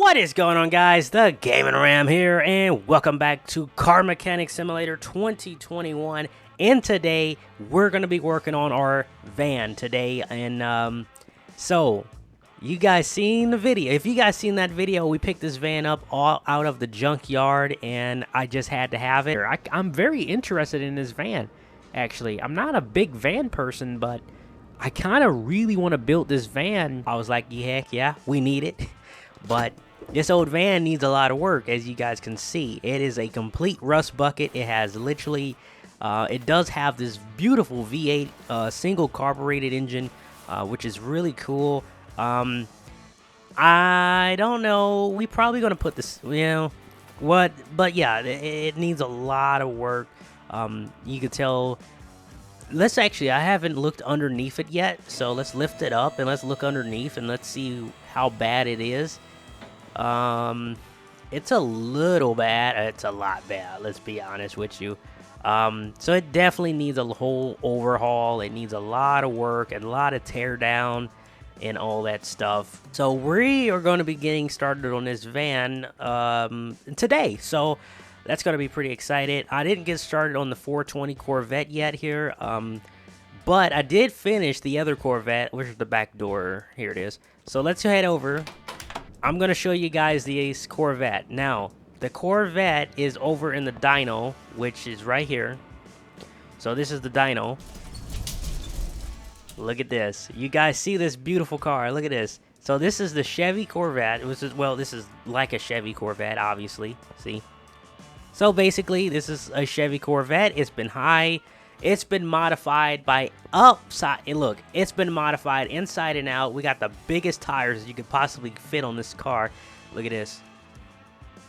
What is going on, guys? The Gaming Ram here, and welcome back to Car Mechanic Simulator 2021. And today, we're going to be working on our van today. And so, you guys seen the video? If you guys seen that video, we picked this van up all out of the junkyard, and I just had to have it. I'm very interested in this van, actually. I'm not a big van person, but I kind of really want to build this van. I was like, yeah, heck yeah, we need it. But this old van needs a lot of work, as you guys can see. It is a complete rust bucket. It has literally, it does have this beautiful V8 single carbureted engine, which is really cool. I don't know. We probably gonna put this, but yeah, it needs a lot of work. You can tell. Let's actually, I haven't looked underneath it yet, so let's lift it up and let's look underneath and let's see how bad it is. It's a little bad. It's a lot bad, let's be honest with you. So it definitely needs a whole overhaul. It needs a lot of work and a lot of tear down and all that stuff. So we are going to be getting started on this van today. So that's going to be pretty excited. I didn't get started on the 420 Corvette yet here, but I did finish the other Corvette, which is the back door. Here it is. So let's head over. I'm going to show you guys the Corvette. Now, the Corvette is over in the dyno, which is right here. So this is the dyno. Look at this. You guys see this beautiful car? Look at this. So this is the Chevy Corvette. Well, this is like a Chevy Corvette, obviously. See? So basically, this is a Chevy Corvette. It's been high. It's been modified by upside. And look, it's been modified inside and out. We got the biggest tires you could possibly fit on this car. Look at this.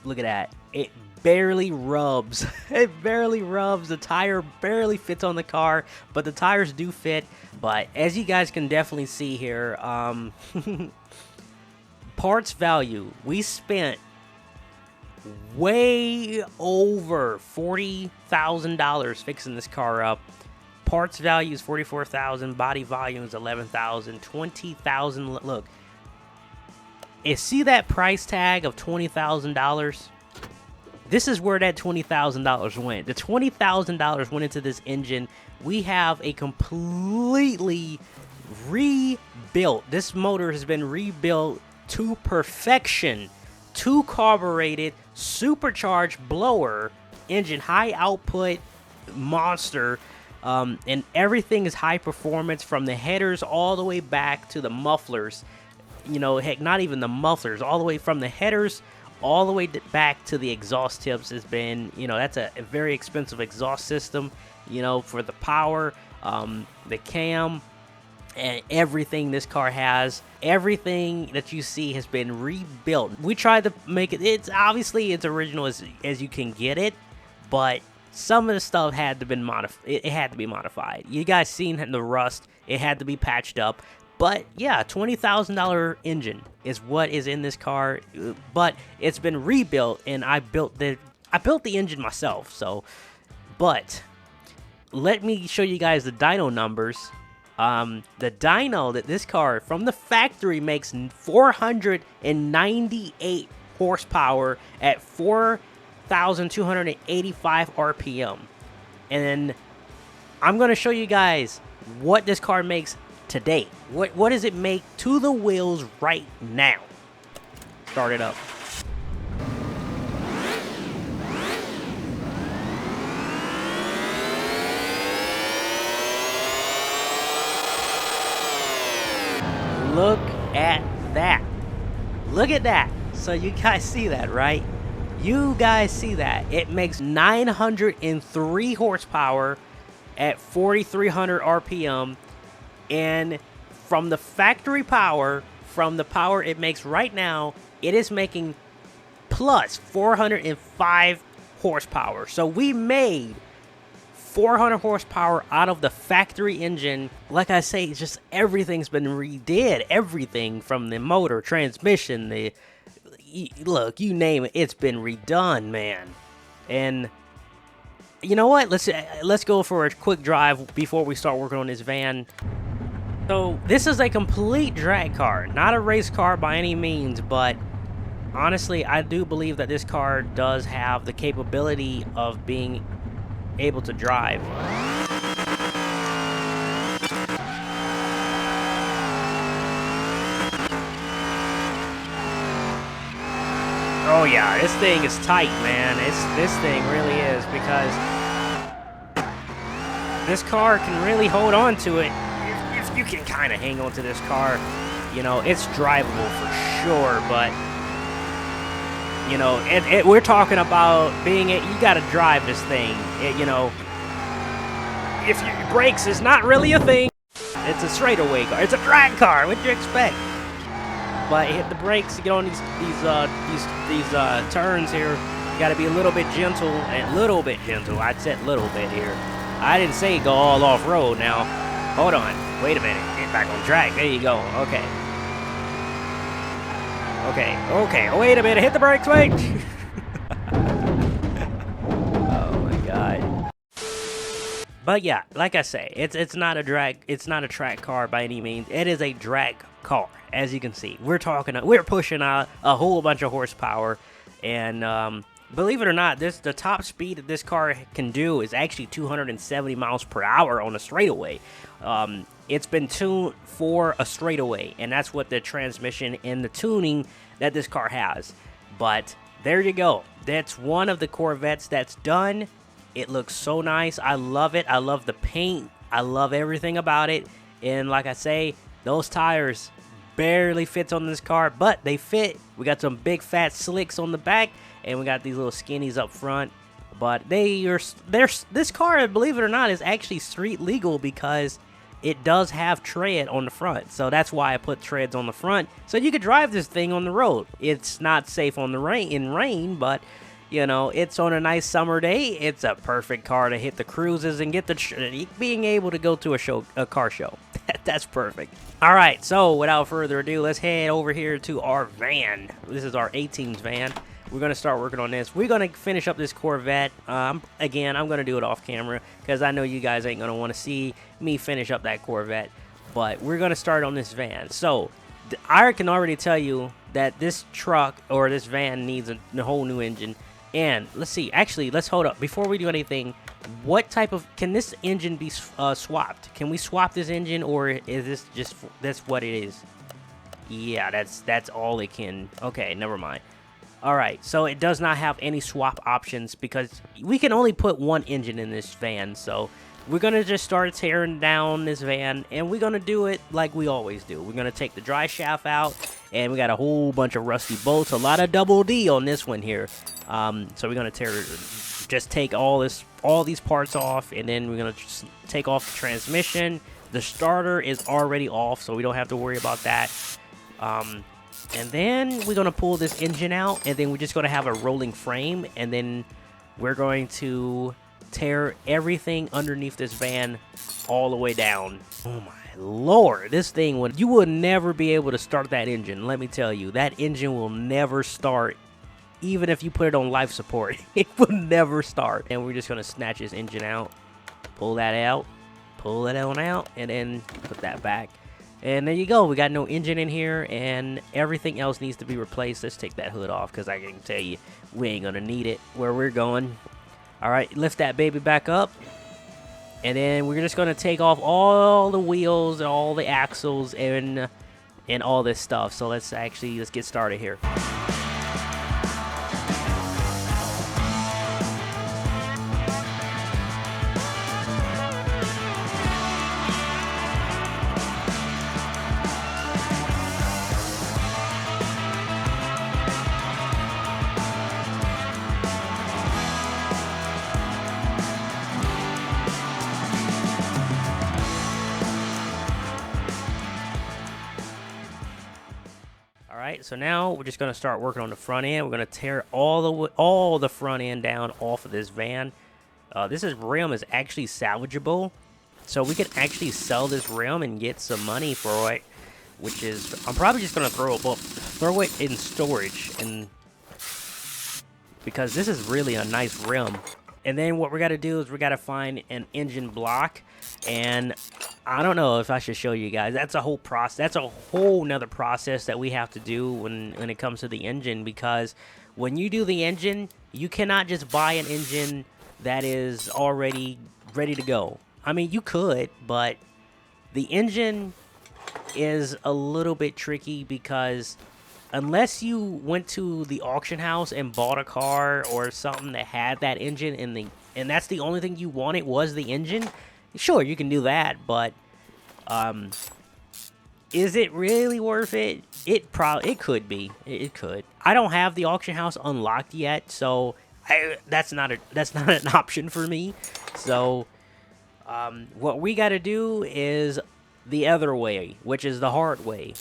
Look at that. It barely rubs. It barely rubs. The tire barely fits on the car, but the tires do fit. But as you guys can definitely see here, parts value. We spent way over $40,000 fixing this car up. Parts value is $44,000, body volume is $11,000, $20,000. Look, see that price tag of $20,000? This is where that $20,000 went. The $20,000 went into this engine. We have a completely rebuilt. This motor has been rebuilt to perfection. Two carbureted, supercharged blower engine, high output monster, and everything is high performance from the headers all the way back to the mufflers. Heck, not even the mufflers, all the way from the headers all the way back to the exhaust tips has been, that's a very expensive exhaust system, for the power, the cam, and everything this car has. Everything that you see has been rebuilt. We tried to make it, it's obviously it's original as you can get it, but some of the stuff had to be modified. It had to be modified. You guys seen the rust. It had to be patched up. But yeah, $20,000 engine is what is in this car, but it's been rebuilt, and I built the engine myself. So, but let me show you guys the dyno numbers. The dyno that this car from the factory makes 498 horsepower at 4,285 RPM. And then I'm going to show you guys what this car makes today. What does it make to the wheels right now? Start it up. Look at that. Look at that. So you guys see that, right? You guys see that. It makes 903 horsepower at 4,300 RPM. And from the factory power, from the power it makes right now, it is making plus 405 horsepower. So we made 400 horsepower out of the factory engine. Like I say, just everything's been redid. Everything from the motor, transmission, look, you name it, it's been redone, man. And you know what? Let's go for a quick drive before we start working on this van. So this is a complete drag car, not a race car by any means, but honestly, I do believe that this car does have the capability of being able to drive. Oh yeah, this thing is tight, man. This thing really is, because this car can really hold on to it. If you can kind of hang on to this car, you know, it's drivable for sure. But you know, we're talking about being it. You got to drive this thing. You know, if your brakes is not really a thing. It's a straightaway car. It's a drag car. What do you expect? But hit the brakes to get on these turns here. You got to be a little bit gentle, I said little bit here. I didn't say go all off road. Now, hold on. Wait a minute. Get back on track. There you go. Okay. Okay. Wait a minute. Hit the brakes. Wait. Oh my God. But yeah, like I say, it's not a track car by any means. It is a drag car, as you can see. We're pushing a whole bunch of horsepower, and believe it or not, the top speed that this car can do is actually 270 miles per hour on a straightaway. It's been tuned for a straightaway, and that's what the transmission and the tuning that this car has. But there you go. That's one of the Corvettes that's done. It looks so nice. I love it. I love the paint. I love everything about it. And like I say, those tires barely fits on this car, but they fit. We got some big fat slicks on the back, and we got these little skinnies up front. But this car, believe it or not, is actually street legal because it does have tread on the front. So that's why I put treads on the front, so you could drive this thing on the road. It's not safe on the rain, but you know, it's on a nice summer day. It's a perfect car to hit the cruises and get being able to go to a car show. That's perfect. All right, so without further ado, let's head over here to our van. This is our 18s van. We're going to start working on this. We're going to finish up this Corvette. Again, I'm going to do it off camera because I know you guys ain't going to want to see me finish up that Corvette. But we're going to start on this van. So I can already tell you that this truck or this van needs a whole new engine. And let's see. Actually, let's hold up. Before we do anything, what type of... Can this engine be swapped? Can we swap this engine, or is this just... That's what it is? Yeah, that's all it can... Okay, never mind. Alright, so it does not have any swap options because we can only put one engine in this van. So we're going to just start tearing down this van, and we're going to do it like we always do. We're going to take the dry shaft out, and we got a whole bunch of rusty bolts. A lot of double D on this one here. So we're going to just take all these parts off, and then we're going to just take off the transmission. The starter is already off, so we don't have to worry about that. And then we're going to pull this engine out, and then we're just going to have a rolling frame, and then we're going to tear everything underneath this van all the way down. Oh my Lord, this thing you will never be able to start that engine. Let me tell you, that engine will never start. Even if you put it on life support, it will never start. And we're just going to snatch this engine out, pull that out, pull it on out, and then put that back. And there you go. We got no engine in here, and everything else needs to be replaced. Let's take that hood off because I can tell you we ain't going to need it where we're going. All right, lift that baby back up. And then we're just going to take off all the wheels, all the axles, and all this stuff. So let's get started here. Alright, so now we're just going to start working on the front end. We're going to tear all the front end down off of this van. This rim is actually salvageable, so we can actually sell this rim and get some money for it, which is, I'm probably just going to throw it in storage, and because this is really a nice rim. And then what we got to do is we got to find an engine block. And I don't know if I should show you guys. That's a whole process. That's a whole nother process that we have to do when it comes to the engine. Because when you do the engine, you cannot just buy an engine that is already ready to go. I mean, you could, but the engine is a little bit tricky because unless you went to the auction house and bought a car or something that had that engine and that's the only thing you wanted was the engine, sure, you can do that, but is it really worth it? It could be. It could. I don't have the auction house unlocked yet, so that's not an option for me. So what we got to do is the other way, which is the hard way.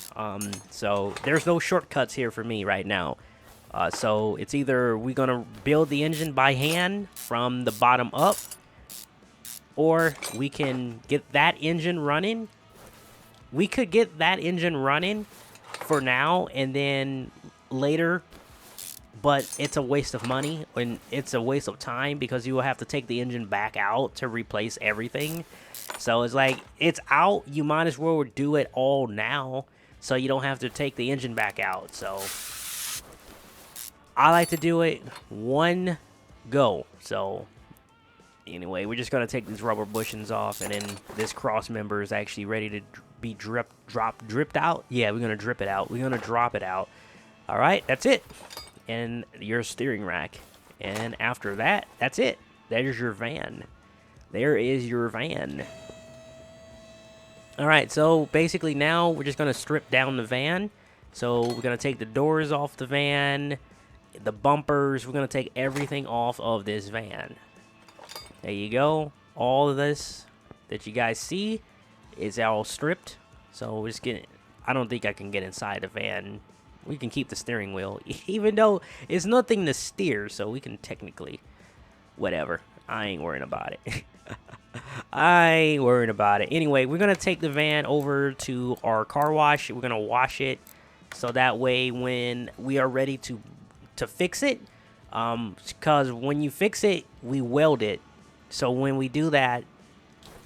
So there's no shortcuts here for me right now. So it's either we're gonna build the engine by hand from the bottom up, or we can get that engine running. We could get that engine running for now, and then later. But it's a waste of money and it's a waste of time because you will have to take the engine back out to replace everything. So it's like, it's out. You might as well do it all now so you don't have to take the engine back out. So I like to do it one go. So anyway, we're just going to take these rubber bushings off, and then this cross member is actually ready to be dripped out. Yeah, we're going to drip it out. We're going to drop it out. All right, that's it. And your steering rack. And after that, that's it. There's your van. There is your van. Alright, so basically now we're just going to strip down the van. So we're going to take the doors off the van, the bumpers. We're going to take everything off of this van. There you go. All of this that you guys see is all stripped. So we're just getting... I don't think I can get inside the van. We can keep the steering wheel, even though it's nothing to steer, so we can technically, whatever. I ain't worrying about it. I ain't worried about it. Anyway, we're going to take the van over to our car wash. We're going to wash it, so that way when we are ready to fix it, because when you fix it, we weld it. So when we do that,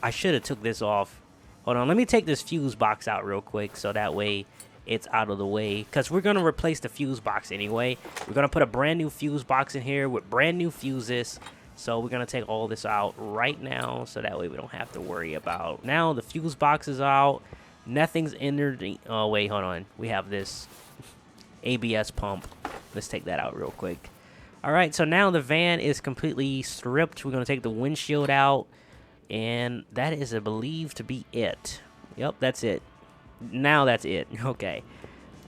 I should have took this off. Hold on, let me take this fuse box out real quick, so that way it's out of the way, because we're going to replace the fuse box anyway. We're going to put a brand new fuse box in here with brand new fuses. So we're going to take all this out right now, so that way we don't have to worry about. Now the fuse box is out. Nothing's in there. Oh, wait, hold on. We have this ABS pump. Let's take that out real quick. All right, so now the van is completely stripped. We're going to take the windshield out, and that is believed to be it. Yep, that's it. Now that's it. Okay.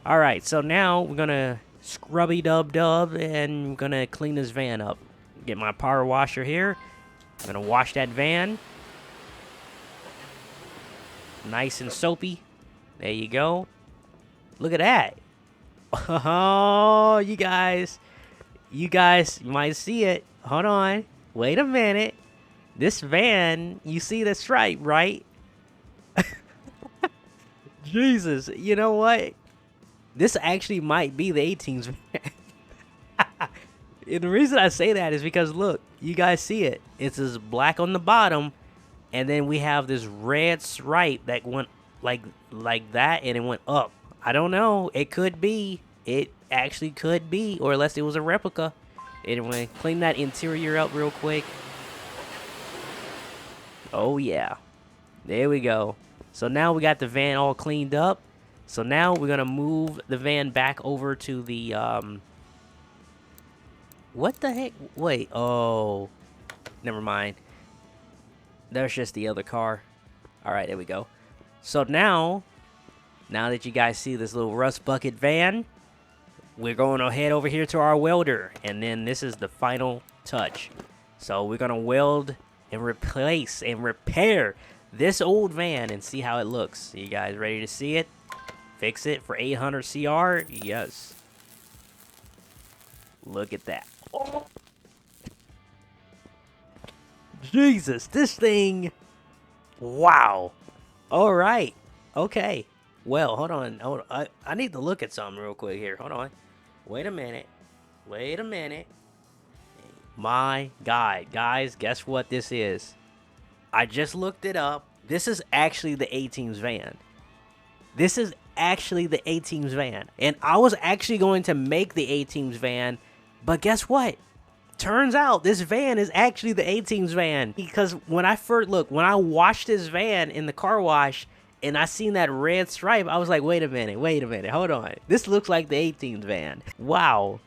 All right, so now we're going to scrubby-dub-dub, and we're going to clean this van up. Get my power washer here. I'm going to wash that van. Nice and soapy. There you go. Look at that. Oh, you guys might see it. Hold on. Wait a minute. This van, you see the stripe, right? Jesus, you know what? This actually might be the 18's van. And the reason I say that is because, look, you guys see it. It's this black on the bottom, and then we have this red stripe that went like that, and it went up. I don't know. It could be. It actually could be, or unless it was a replica. Anyway, clean that interior up real quick. Oh, yeah. There we go. So now we got the van all cleaned up. So now we're going to move the van back over to the, what the heck? Wait, oh, never mind. There's just the other car. All right, there we go. So now that you guys see this little rust bucket van, we're going to head over here to our welder. And then this is the final touch. So we're going to weld and replace and repair this old van and see how it looks. You guys ready to see it? Fix it for 800 CR? Yes. Look at that. Oh. Jesus, this thing. Wow. All right. Okay. Well, hold on. I need to look at something real quick here. Hold on. Wait a minute. my God. Guys, guess what this is? I just looked it up. This is actually the A-Team's van. This is actually the A-Team's van. And I was actually going to make the A-Team's van, but guess what? Turns out this van is actually the A-Team's van. Because when I washed this van in the car wash and I seen that red stripe, I was like, wait a minute, hold on. This looks like the A-Team's van. Wow.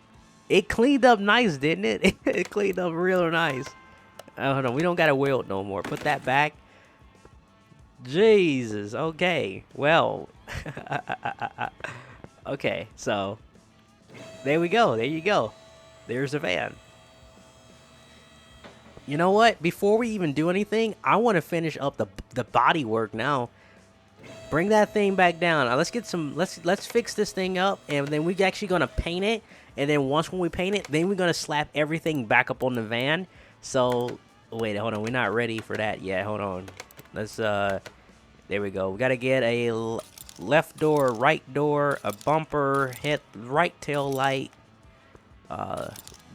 It cleaned up nice, didn't it? It cleaned up real nice. Hold on, we don't got to weld no more. Put that back. Jesus, okay. Well, okay, so there we go. There you go. There's a van. You know what? Before we even do anything, I want to finish up the body work now. Bring that thing back down. Now, let's get some. Let's fix this thing up, and then we're actually gonna paint it. And then when we paint it, then we're gonna slap everything back up on the van. So wait, hold on. We're not ready for that yet. Hold on. Let's there we go. We gotta get a left door, right door, a bumper, right tail light,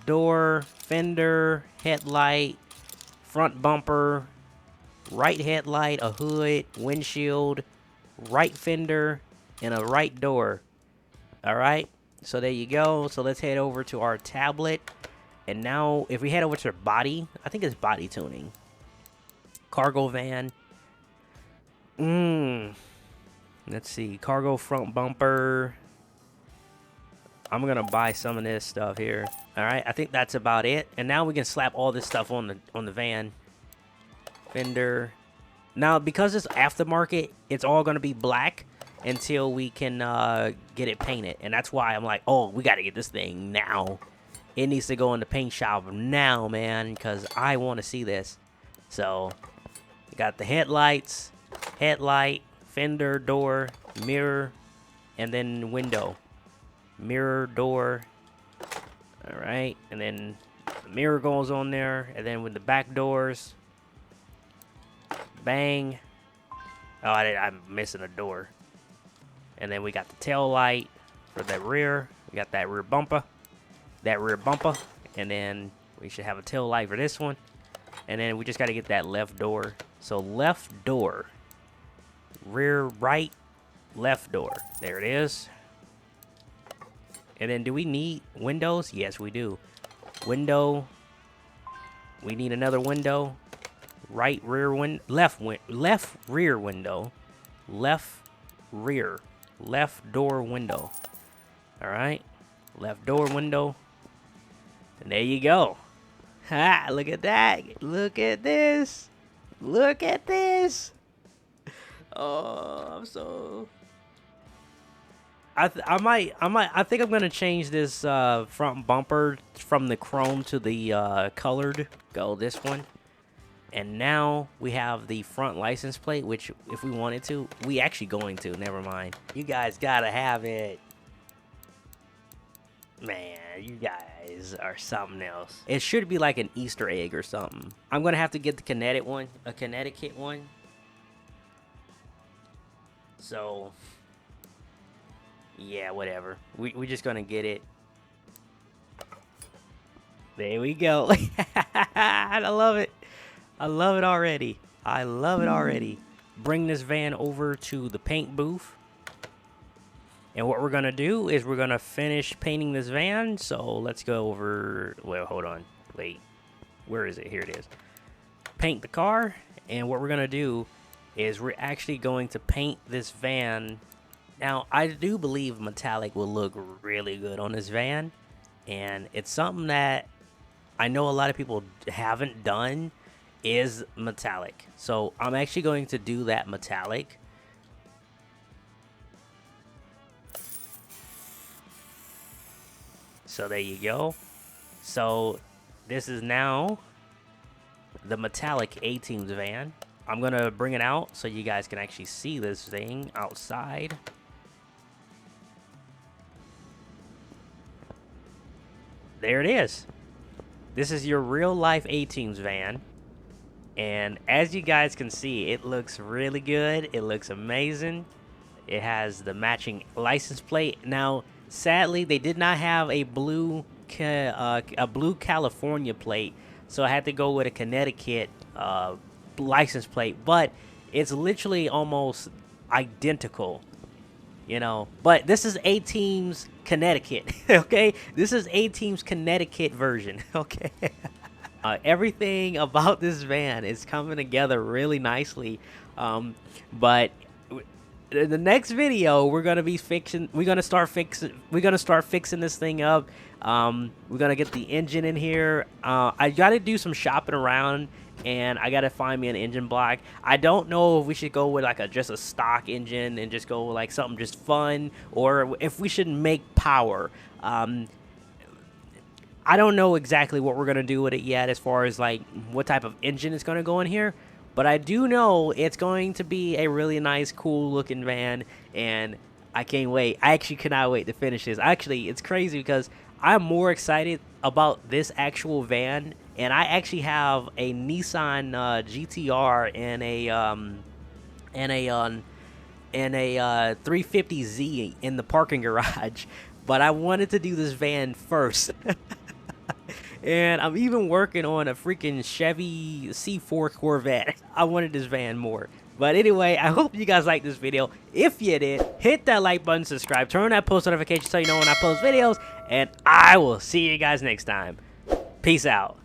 door, fender, headlight, front bumper, right headlight, a hood, windshield, right fender, and a right door. All right, so there you go. So let's head over to our tablet, and now if we head over to body, I think it's body tuning, cargo van. Let's see, cargo front bumper. I'm gonna buy some of this stuff here. All right, I think that's about it. And now we can slap all this stuff on the van. Fender. Now, because it's aftermarket, it's all gonna be black until we can get it painted. And that's why I'm like, oh, we gotta get this thing now. It needs to go in the paint shop now, man, because I want to see this. So, we got the headlights, headlight, fender, door, mirror, and then window. Mirror, door. All right, and then the mirror goes on there, and then with the back doors, bang. Oh, I'm missing a door. And then we got the tail light for the rear. We got that rear bumper, and then we should have a tail light for this one. And then we just got to get that left door. So left door, rear right, left door. There it is. And then do we need windows? Yes, we do. Window. We need another window. Right rear window. Left rear window. Left rear. Left door window. All right. Left door window. And there you go. Ha! Look at that. Look at this. Look at this. Oh, I'm so... I think I'm gonna change this front bumper from the chrome to the colored. Go this one, and now we have the front license plate. Which, if we wanted to, we actually going to. Never mind. You guys gotta have it, man. You guys are something else. It should be like an Easter egg or something. I'm gonna have to get the Connecticut one. So. Yeah, whatever. We're just gonna get it. There we go. I love it. I love it already. I love it already. Bring this van over to the paint booth. And what we're gonna do is we're gonna finish painting this van. So let's go over. Well, hold on. Wait. Where is it? Here it is. Paint the car. And what we're gonna do is we're actually going to paint this van. Now, I do believe metallic will look really good on this van, and it's something that I know a lot of people haven't done is metallic. So I'm actually going to do that metallic. So there you go. So this is now the metallic A-Team's van. I'm going to bring it out so you guys can actually see this thing outside. There it is. This is your real life A-Team's van. And as you guys can see, it looks really good. It looks amazing. It has the matching license plate. Now, sadly, they did not have a blue blue California plate, so I had to go with a Connecticut license plate. But it's literally almost identical, you know. But this is A-Team's Connecticut, okay? This is A-Team's Connecticut version, okay? Everything about this van is coming together really nicely, but in the next video we're gonna start fixing this thing up. We're gonna get the engine in here. I gotta do some shopping around, and I gotta find me an engine block. I don't know if we should go with like just a stock engine and just go with like something just fun, or if we should make power. I don't know exactly what we're gonna do with it yet, as far as like what type of engine is gonna go in here. But I do know it's going to be a really nice, cool looking van, and I can't wait. I actually cannot wait to finish this. Actually, it's crazy because I'm more excited about this actual van, and I actually have a Nissan GTR and a 350Z in the parking garage, but I wanted to do this van first. And I'm even working on a freaking Chevy C4 Corvette. I wanted this van more. But anyway, I hope you guys liked this video. If you did, hit that like button, subscribe, turn on that post notification so you know when I post videos, and I will see you guys next time. Peace out.